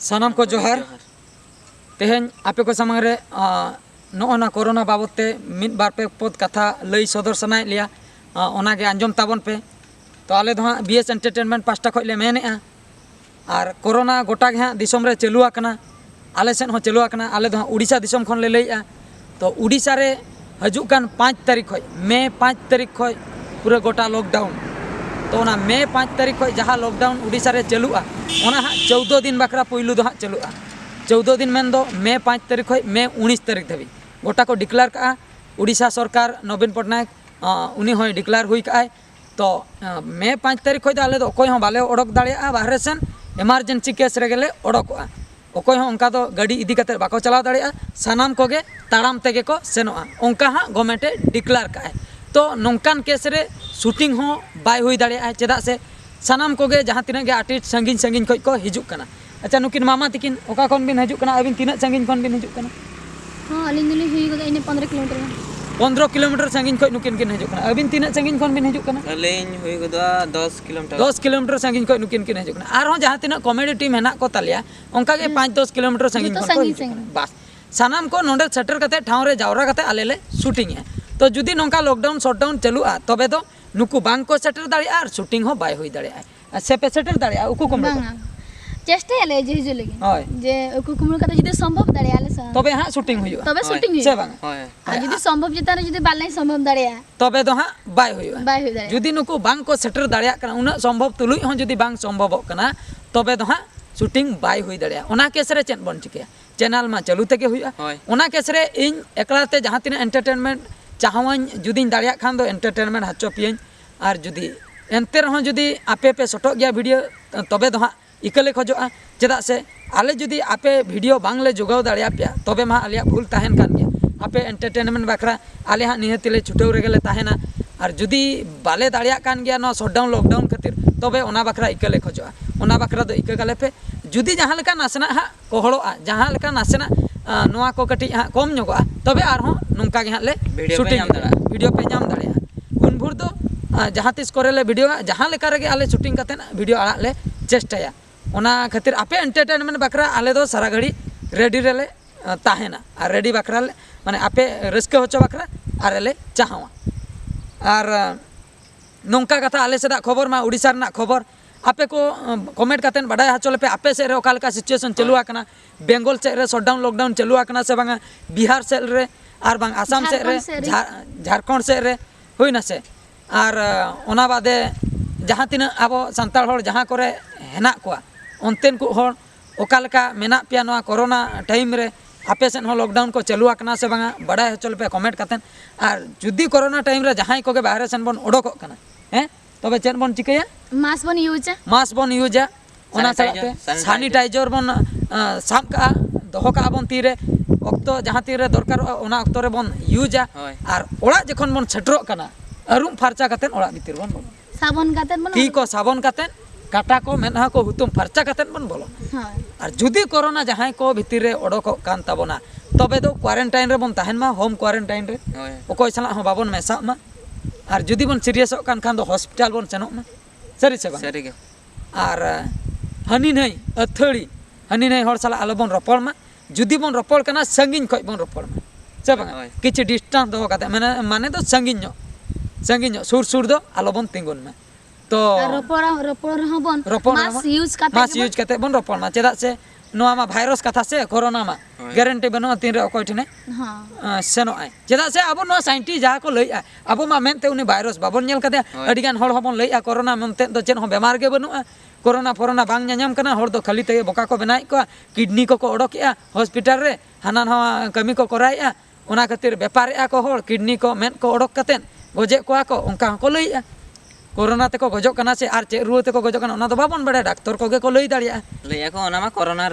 सानाम को जोहार तेहें आपे को सामने रे नोना कोरोना बाबते मिद बार पे पद कथा लई सदर सनाय लिया ओना गे आंजम ताबन पे तो आले दो हाँ बीएस एंटरटेनमेंट पास्टा खो ले मेने और कोरोना गोटा गे हाँ दिसम रे चलुआ कना आले सेन हो चलुआ कना आले दो हाँ उड़ीसा दिसम खन ले लईआ तो उड़ीसा रे हजुक कान 5 तारीख खो मे 5 तारीख खो पूरा गोटा लॉकडाउन तो ना मे 5 तारीख खो जहाँ लॉकडाउन उड़ीसा रे चलुआ ओना हाँ 14 दिन बकरा पुइलू दो हाँ चलुआ 14 दिन मेन दो मे 5 तारीख खो मे 19 तारीख धाबी गोटा को डिक्लेयर का उड़ीसा सरकार नवीन पटनायक उनी होय डिक्लेयर हुई का तो मे 5 तारीख खो आले दो कोई हो बाले ओडक दाड़िया बाहरे सेन इमरजेंसी केस रे गेले ओडकोआ ओकोय हो उनका तो गाड़ी इदी कते बाको चलाव दाड़िया सानाम कोगे ताड़ाम तेगे को सेनोआ उनका हाँ गवर्नमेंटे डिक्लेयर का तो नोंकान केस रे शूटिंग हो बाय हुई दाड़िया चेदा से सानाम कोगे जहाँ तीना गे आर्टिस्ट संगीन संगीन खो को हिजुक कना अच्छा नुकिन मामा तिकिन ओका कोन बिन हिजुक कना अबिन तीना संगीन कोन बिन हिजुक कना हां अलिन दिली हुई गदा इने 15 किलोमीटर संगीन खो नुकिन किन हिजुक कना अबिन तीना संगीन कोन बिन हिजुक कना अलिन हुई गदा 10 किलोमीटर संगीन खो नुकिन किन हिजुक कना आर हो जहाँ तीना कॉमेडी टीम हेना को तालिया उनका के 5-10 किलोमीटर संगीन खो बस सानाम को नोंडे सेटर कते ठाव रे जावरा कते आले ले शूटिंग है तो जुदी नोंका लॉकडाउन शटडाउन चलुआ तबे तो नुकु बांग को सेटर दाड़िया और शूटिंग हो बाय हुई दाड़िया से पे सेटर दाड़िया उकु कम चेष्टा याले जे हिजु लगे जे उकु कुमु कते जदि संभव दाड़िया ले तबे हां शूटिंग हुई तबे शूटिंग हुई से बांग आ जदि संभव जिताने जदि बाल संभव दाड़िया तबे तो हां बाय हुई दाड़िया जुदी नुकु बांग को सेटर दाड़िया कना उना संभव तुलुई हो जदि बांग संभव कना तबे तो हां शूटिंग बाय हुई दाड़िया ओना केस रे चेन बन चिके चैनल मा चालू तेगे हुई ओना केस रे इन एकलाते जहां तिना एंटरटेनमेंट चाहवान जुदी दाड़िया खान दो एंटरटेनमेंट हाचो पियन और जुदी एनते रहो जुदी आपे पे सटो गया वीडियो तबे दो हां इकले खोजोआ चेदा से आले जुदी आपे वीडियो बांगले जोगाव दाड़िया पे तबे मा आलिया भूल ताहेन कान गया आपे एंटरटेनमेंट बखरा आले हां निहतिले छुटेव रेगेले ताहेना और जुदी बाले दाड़िया कान गया नो शटडाउन लॉकडाउन खातिर तबे ओना बखरा इकले खोजोआ ओना बखरा दो इका गले पे जुदी जहां लेका नासना हां कोहड़ोआ जहां लेका नासना नोआ को कटी हां कम ᱧᱚᱜᱚᱜᱼᱟ तबे आरहो नुंका गे हां ले शूटिंग वीडियो पे नाम दाड़िया उन भुर दो जहां तिस करे ले वीडियो जहां लेका रेगे आले शूटिंग कते वीडियो आड़ा ले चेष्टाया ओना खातिर आपे एंटरटेनमेंट बकरा आले दो सारा घड़ी रेडी रेले ताहेना और रेडी बकरा ले माने आपे रस्के होचो बकरा आरे ले चाहवा और नोंका कथा आले सेदा खबर मा उड़ीसा रना खबर आपे को कमेंट कतेन बडाय हाचोले पे आपे से रे ओकालका सिचुएशन चलुआ कना बेंगल से रे शटडाउन लॉकडाउन चलुआ कना से बांगा बिहार से रे और बांग आसाम से रे झारखंड से रे हुइना से और ओना बादे जहाँ तीना आबो संताल होड़ जहाँ करे हेना कोआ ओनतेन को होड़ ओकालका मेना पिया नोआ कोरोना टाइम रे आपे सेन हो लॉकडाउन को चलुआ कना से बांगा बडाय हाचोले पे कमेंट कतेन और जुदी कोरोना टाइम रे जहाँ को बाहरे सेन बन ओडोक कना हैं तबे चेन बन चिकया मास्क बन यूजा ओना साथे सैनिटाइजर बन साब का दोहो का बन तीरे अक्तो जहाँ तीरे दरकार ओना अक्तो रे बन यूजा और ओड़ा जखन बन सेटरो कना अरुम फारचा कतेन ओड़ा भीतर बन बोलो साबन कतेन बन ती को साबन कतेन काटा को मेनहा को हुतुम फारचा कतेन बन बोलो और जुदी कोरोना जहाँ को भीतर रे ओडोक कान ताबोना तबे दो क्वारंटाइन रे बन ताहेन मा होम क्वारंटाइन रे ओकोय सला हो बाबन मेसा मा और जुदी बन सीरियस कान खान दो हॉस्पिटल बन सेनो मा सरी से सरी के और हनी नहीं अथड़ी हनी नहीं हर साला आलो बन रपड़ मा जुदी बन रपड़ कना संगीन खय बन रपड़ मा से बांगा किछि डिस्टेंस दो काते माने तो संगीन सुर सुर दो आलो बन तिंगुन मा तो रपड़ हो बन मास यूज काते बन रपड़ मा चेदा से नोआ मा भाइरस कथा से कोरोना मा गारंटी बनो तीन रे ओकोय ठने हां सेनो आय चेदा से अब नो साइंटिस्ट जा को लई अब मा मेनते उनी भाइरस बाबन नेल कते अडिगान हड़ होबन लई कोरोना मेनते तो चेन हो बेमार गे बनुआ कोरोना फोरोना बांग ᱧᱟᱧᱟᱢ कना हड़ दो खाली ते बोका को बनाई को किडनी को ओडोकेआ हॉस्पिटल रे हाना नवा कमी को कराइआ ओना खातिर बेपारेआ को हड़ किडनी को मेन को ओडोक कतेन गोजे कोआ को उनका को लईआ कोरोना ते को गजो कना से आर चे रुआ ते को गजो कना ओना तो बाबन बडे डॉक्टर को गे को लई दाड़िया लईया को ओना मा कोरोना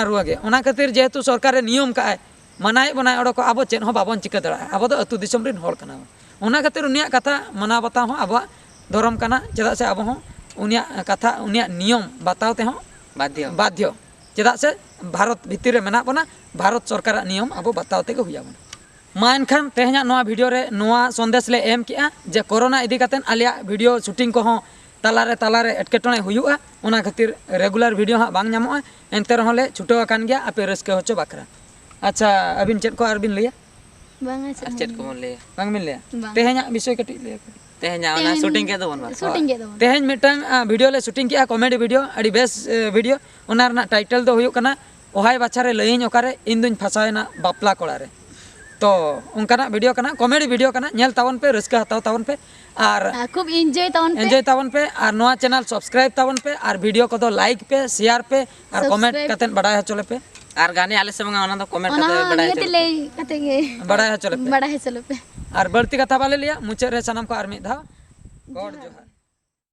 रुआ गे ओना खातिर जेहेतु सरकार रे नियम का मनाय बनाय ओडो को आबो चेन हो बाबन चिका दड़ा आबो दो अतु दिसम रिन होड़ कना ओना खातिर उनिया कथा मना बताव हो आबो धर्म कना चेदा से आबो हो उनिया कथा उनिया नियम बताव ते हो बाध्य चेदा से भारत भीतर रे मेना बना भारत सरकार नियम आबो बताव ते के हुया बना मा एनखान तेहना नोआ वीडियो रे नोआ संदेश ले एम किया जे कोरोना इदी कतेन आलिया वीडियो शूटिंग को हो तालारे एटकेटोणे हुयुआ ओना खातिर रेगुलर वीडियो हाँ बांग ᱧᱟᱢᱚᱜᱼᱟ एनते रहले ले छुटो अकान गया आपे रस्के होचो बाकरा अच्छा अबिन चेत को अरबिन लिया बांगा আর চেট কো বল লে बांग मिल लिया बांग। तेहेኛ विषय कटी लिया তেহেኛ ওনা শুটিং কে দবন বাস शूटिंग के दो तेहेñ मिटang वीडियो ले शूटिंग किया कॉमेडी वीडियो अड़ी बेस वीडियो ओना रना टाइटल दो हुयुक कना ओहाय बाछारे लईñ ओकारे इन दुñ फसायना बापला कोड़ारे तो उनकाना वीडियो कना कॉमेडी वीडियो कना नेल तावन पे रस्का हताव तावन पे और खूब एंजॉय तावन पे एंजॉय तावन पे और नोआ चैनल सब्सक्राइब तावन पे और वीडियो को तो लाइक पे शेयर पे और कमेंट कतेन बड़ाय हचोले पे আর গানে আলে সে ওনা তো কমেন্ট ओना কাতে বড়াই नियति ले कते गे बड़ाय हचोले पे बड़ा है चलो पे और बढ़ती कथा वाले लिया मुचे रे सनम को आर मिद धाव गॉड जोहार।